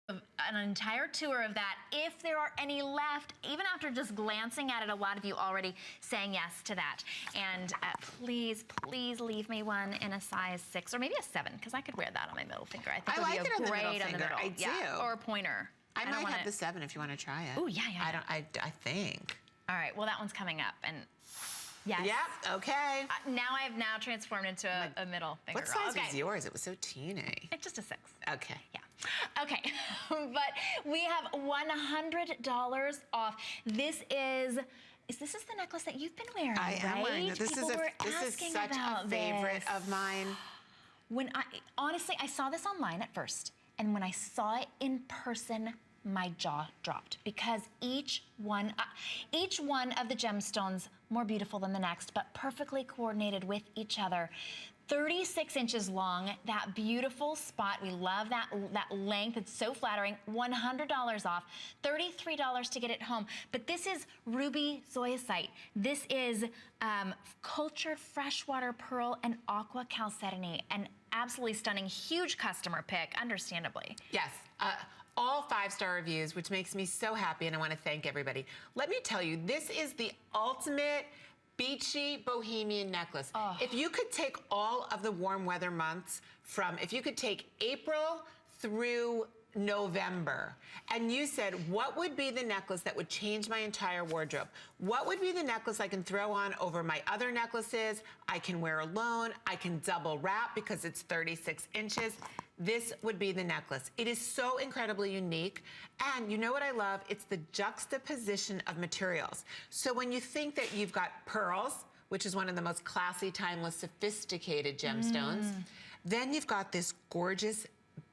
an entire tour of that. If there are any left, even after just glancing at it, a lot of you already saying yes to that. And please, please leave me one in a size 6 or maybe a 7, because I could wear that on my middle finger. I think it would be great on the middle. I do. Yeah, or a pointer. I might have the 7 if you want to try it. Oh, yeah. I think. All right, well, that one's coming up. And yes. Yep, okay. Now I have transformed into a middle finger. What size was yours? It was so teeny. It's just a 6. Okay. Yeah. Okay, but we have $100 off. This is the necklace that you've been wearing, I am wearing it. This is such a favorite of mine. Honestly, I saw this online at first, and when I saw it in person, my jaw dropped, because each one of the gemstones more beautiful than the next, but perfectly coordinated with each other. 36 inches long, that beautiful spot. We love that length. It's so flattering. $100 off, $33 to get it home. But this is ruby zoisite. This is cultured freshwater pearl and aqua chalcedony. An absolutely stunning, huge customer pick, understandably. Yes. All 5-star reviews, which makes me so happy, and I want to thank everybody. Let me tell you, this is the ultimate beachy bohemian necklace. Oh. If you could take all of the warm weather months if you could take April through November, and you said, what would be the necklace that would change my entire wardrobe? What would be the necklace I can throw on over my other necklaces? I can wear alone. I can double wrap because it's 36 inches. This would be the necklace. It is so incredibly unique. And you know what I love? It's the juxtaposition of materials. So when you think that you've got pearls, which is one of the most classy, timeless, sophisticated gemstones, then you've got this gorgeous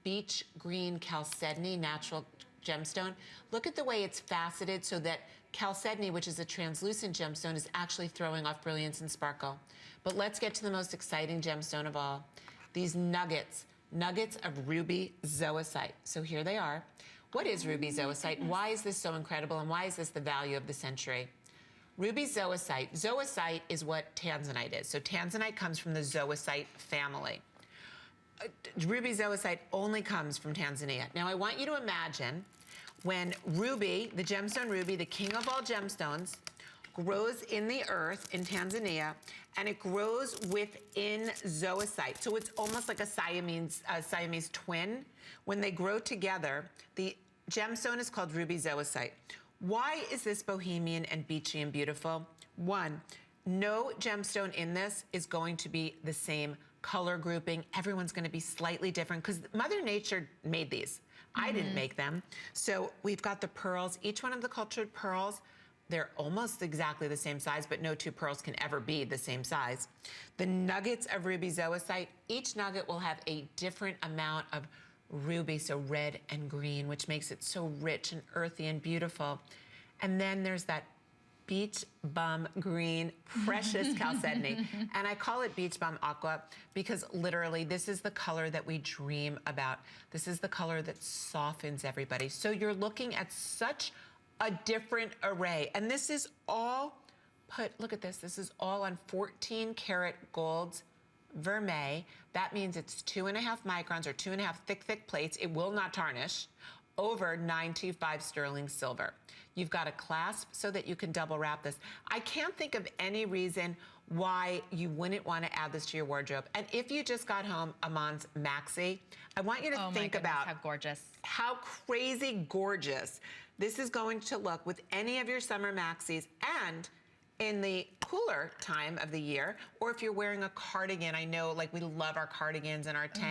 beach green chalcedony natural gemstone. Look at the way it's faceted so that chalcedony, which is a translucent gemstone, is actually throwing off brilliance and sparkle. But let's get to the most exciting gemstone of all. These nuggets of ruby zoisite. So here they are. What is ruby zoisite? Why is this so incredible? And why is this the value of the century? Ruby zoisite. Zoisite is what tanzanite is. So tanzanite comes from the zoisite family. Ruby zoisite only comes from Tanzania. Now I want you to imagine when ruby, the gemstone ruby, the king of all gemstones, grows in the earth in Tanzania, and it grows within zoisite. So it's almost like a Siamese twin. When they grow together, the gemstone is called ruby zoisite. Why is this bohemian and beachy and beautiful? One, no gemstone in this is going to be the same color grouping. Everyone's going to be slightly different because Mother Nature made these. I didn't make them. So we've got the pearls. Each one of the cultured pearls, they're almost exactly the same size, but no two pearls can ever be the same size. The nuggets of ruby zoisite, each nugget will have a different amount of ruby, so red and green, which makes it so rich and earthy and beautiful. And then there's that beach bum green, precious chalcedony. And I call it beach bum aqua because literally this is the color that we dream about. This is the color that softens everybody. So you're looking at such a different array. And this is all look at this is all on 14 karat golds Vermeil. That means it's 2.5 microns or 2.5 thick plates. It will not tarnish. Over 925 sterling silver. You've got a clasp so that you can double wrap this. I can't think of any reason why you wouldn't want to add this to your wardrobe. And if you just got home Amon's maxi, I want you to think about how gorgeous, how crazy gorgeous this is going to look with any of your summer maxis, and in the cooler time of the year, or if you're wearing a cardigan. I know, like, we love our cardigans and our tanks.